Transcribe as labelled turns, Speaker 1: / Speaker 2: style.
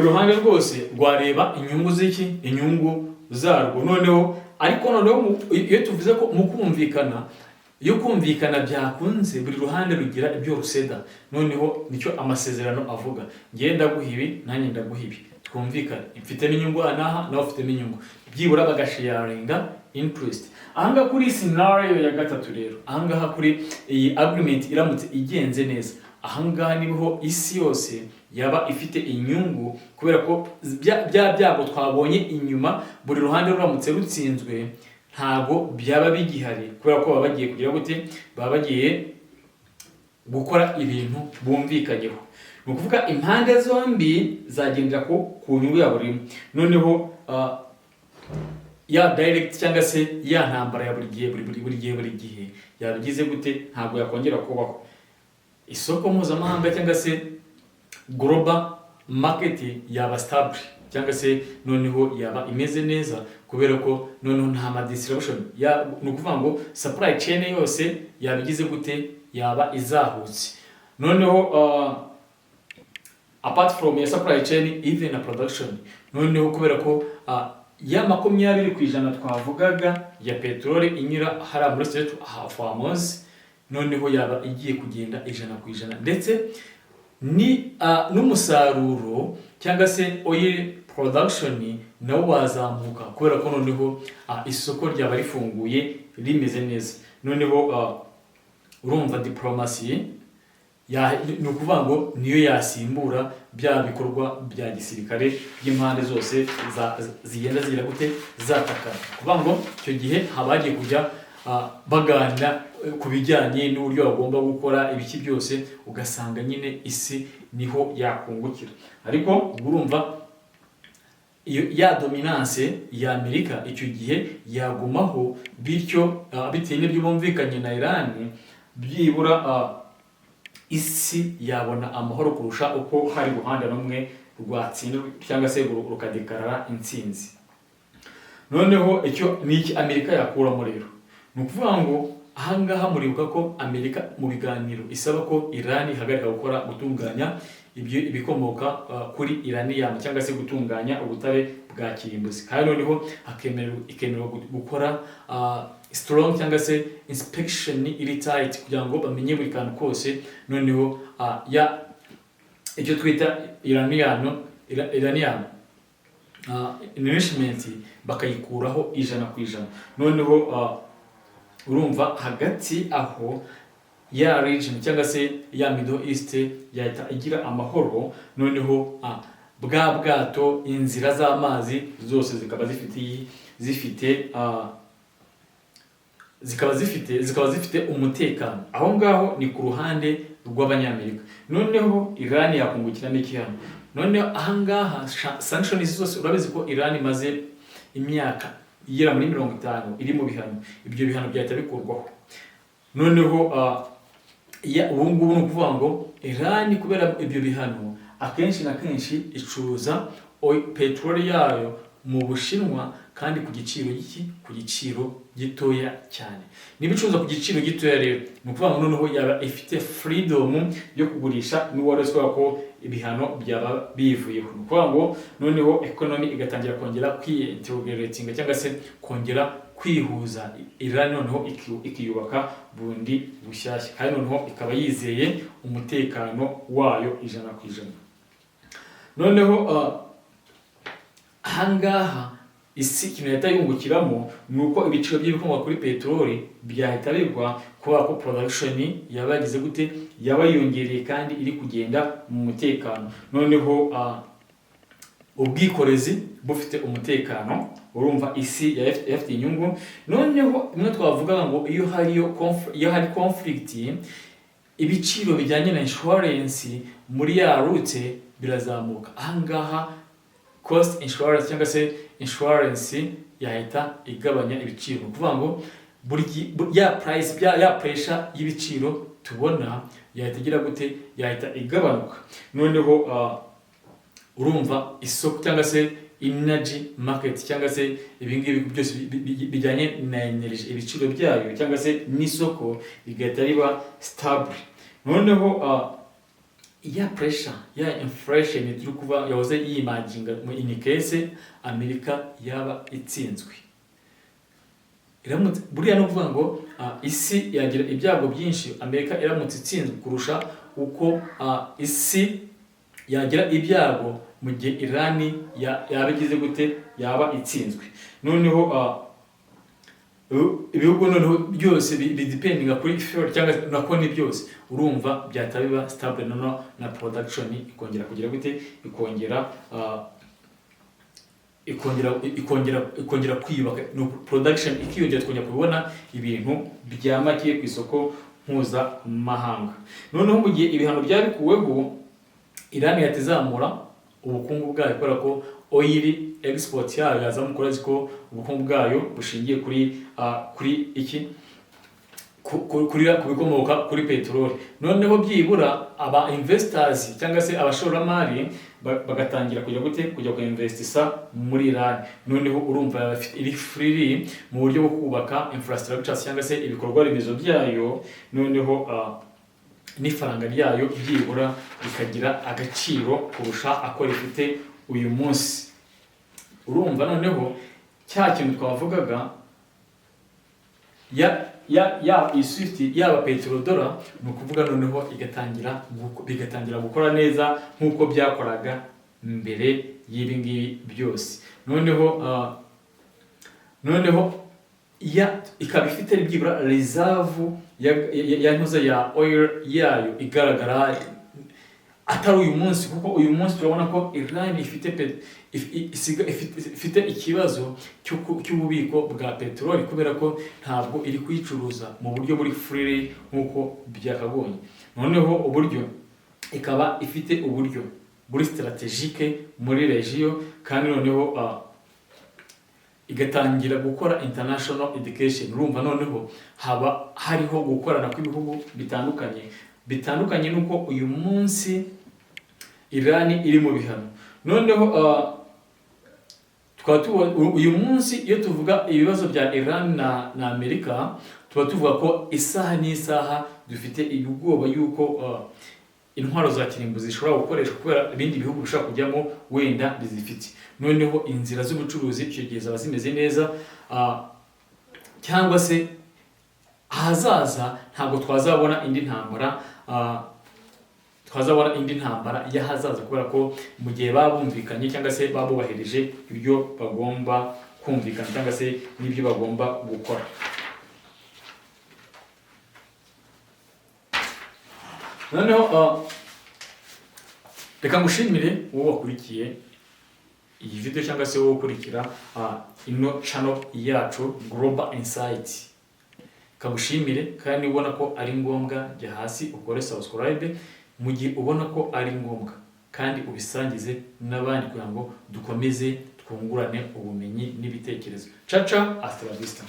Speaker 1: uruhande rwose rwareba inyungu z'iki, inyungu zarwo. Noneho iyo tuvuze ko mu kumvikana, iyo kumvikana byakunze buri ruhande rugira ibyo ruseda. Noneho nicyo amasezerano avuga, ngiye ndaguha ibi nanjye ndaguha ibi, twumvikane, mfite n'inyungu anaha nawe ufite n'inyungu, byibura bagasharinga interest. Ahangaha kuri scenario ya gatatu rero, ahangaha kuri iyi agreement iramutse igenze neza, ahangaha niho isi yose yaba ifite inyungu, kubera ko bya byago twabonye inyuma buri ruhande ruramutse rutsinzwe ntago byaba bigihari, kubera ko baba bagiye kugira gute, baba bagiye gukora ibintu bumvikanyeho. Ni ukuvuga impande zombi zagendera ku nyungu ya buri umwe. Noneho ya direct cyangwa se ya ntambara ya buri gihe yabigize gute, ntabwo yakongera kubaho. Isoko mpuzamahanga cyangwa se global market yaba stable, cyangwa se noneho yaba imeze neza, kubera ko noneho nta distribution ni ukuvuga ngo supply chain yose yabigize gute, yaba izahutse. Noneho apart from ya supply chain, even a production, noneho kubera ko ya 20% twavugaga ya peteroli inyura hariya muri Strait of Hormuz, noneho yaba igiye kugenda 100%, ndetse ni n'umusaruro cyangwa se oil production nawo wazamuka, kubera ko noneho isoko ryaba rifunguye rimeze neza. Noneho urumva diplomasi ni ukuvuga ngo niyo yasimbura bya bikorwa bya gisirikare by'impande zose zigenda zigira gute, zatakana. Kuvuga ngo icyo gihe habagiye kujya baganira ku bijyanye n'uburyo bagomba gukora ibiki byose, ugasanga nyine isi niho yakungukira. Ariko urumva ya dominance ya Amerika icyo gihe yagumaho, bityo bitewe n'ibyo bumvikanye na Iran, byibura isi yabona amahoro kurusha uko hari ruhande rumwe rwatsinda cyangwa se rukadekarara intsinzi. Noneho icyo niki Amerika yakuramo rero, ni ukuvuga ngo ahangaha muribuka ko Amerika mu biganiro isaba ko Iran ihagarika gutunganya ibikomoka kuri uranium cyangwa se gutunganya ubutare bwa kirimbuzi, kandi noneho ikemererwa gukora strong cyangwa se inspection iri tight kugira ngo bamenye buri kantu kose. Noneho icyo twita uranium enrichment bakayikuraho 100%. Noneho urumva hagati aho ya region cyangwa se ya Middle East yahita igira amahoro. Noneho bwa bwato, inzira z'amazi zose zikaba zifite umutekano. Aho ngaho ni ku ruhande rw'abanyamerika. Noneho Iran yakungukira n'iki hano? Noneho ahangaha sanctions zose urabizi ko Iran imaze imyaka igera muri 50 iri mu bihano, ibyo bihano byahita bikurwaho. Noneho ubu ngubu ni ukuvuga ngo Iran kubera ibyo bihano akenshi na kenshi icuruza peteroli yayo mu Bushinwa, kandi ku giciro gitoya cyane. Niba icuruza ku giciro gitoya rero, ni ukuvuga ngo noneho yaba ifite freedom yo kugurisha n'uwareswa ko ibihano byaba bivuyeho. Ni ukuvuga ngo noneho economy igatangira kongera kwintegrating cyangwa se kongera kwihuza. Iran noneho ikiyubaka bundi bushyashya, kandi noneho ikaba yizeye umutekano wayo 100%. Noneho ahangaha isi kintu yahita yungukiramo ni uko ibiciro by'ibikomoka kuri peteroli byahita bigwa, kubera ko production yabagize gute, yaba yongereye kandi iri kugenda mu mutekano. Noneho ubwikorezi bufite umutekano, urumva isi yafite inyungu. Noneho imwe twavuga ngo iyo hari conflict, ibiciro bijyanye na insurance muri ya route birazamuka. Ahangaha cost insurance cyangwa se insurance yahita igabanya ibiciro. Kuvuga ngo ya price ya pressure y'ibiciro tubona yahita igira gute, yahita igabanuka. Noneho urumva isoko cyangwa se energy market cyangwa se ibingibi byose bijyanye na energy, ibiciro byayo cyangwa se n'isoko bigahita riba stable. Noneho ya pressure ya inflation turi kuva yahoze yimaginga in case Amerika yaba itsinzwe, iramutse buriya no kuvuga ngo isi yagira ibyago byinshi Amerika iramutse itsinzwe kurusha uko isi yagira ibyago mu gihe Irani yaba igize gute yaba itsinzwe. Noneho ibihugu noneho byose bidependinga kuri fuel cyangwa nako ni byose, urumva byatabiba stable noneho na production ikongera kugira gute ikongera kwiyubaka, no production ikiyongera twongera kubona ibintu byamakiye ku isoko mpuzamahanga. Noneho mu gihe ibihano byabikuweho Iran yatizamura ubukungu bwayo kubera ko oil export yayo yazamukora ziko ubukungu bwayo bushingiye kuri iki ku bikomoka kuri peteroli. Noneho byibura aba investors cyangwa se abashoramari bagatangira kujya ku investisa muri Iran. Noneho urumva iri free mu buryo bwo kubaka infrastructure cyangwa se ibikorwa remezo byayo, noneho n'ifaranga ryayo byibura bikagira agaciro kurusha akora ifite uyu munsi. Urumva noneho cya kintu twavugaga ya iswift yaba petrodollar ni ukuvuga noneho bigatangira gukora neza nk'uko byakoraga mbere y'ibi ngibi byose. Noneho ikaba ifite byibura reserve ya oil yayo igaragara atari uyu munsi, kuko uyu munsi turabona ko Iran ifite ikibazo cy'ububiko bwa peteroli kubera ko ntabwo iri kuyicuruza mu buryo buri free nk'uko byakagoye. Noneho uburyo ikaba ifite uburyo buri strategique muri regio, kandi noneho igatangira gukora international education. Urumva noneho haba hariho gukorana kw'ibihugu bitandukanye nuko uyu munsi Iran iri mu bihano. Noneho uyu munsi iyo tuvuga ibibazo bya Iran na Amerika tuvuga ko isaha n'isaha dufite ubwoba yuko intwaro za kirimbuzi zishobora gukoreshwa kubera ibindi bihugu bishobora kujyamo wenda bizifite. Noneho inzira z'ubucuruzi icyo gihe zaba zimeze neza, cyangwa se ahazaza ntabwo twazabona indi ntambara y'ahazaza kubera ko mu gihe babumvikanye cyangwa se babubahirije ibyo bagomba kumvikana cyangwa se n'ibyo bagomba gukora. Noneho reka ngushimire wowe wakurikiye iyi video cyangwa se wowe ukurikira ino channel yacu Global Insight. Kagushimire kandi ubona ko ari ngombwa jya hasi ukore subscribe mu gihe ubona ko ari ngombwa, kandi ubisangize n'abandi kugira ngo dukomeze twungurane ubumenyi n'ibitekerezo. Caca, hasta la vista.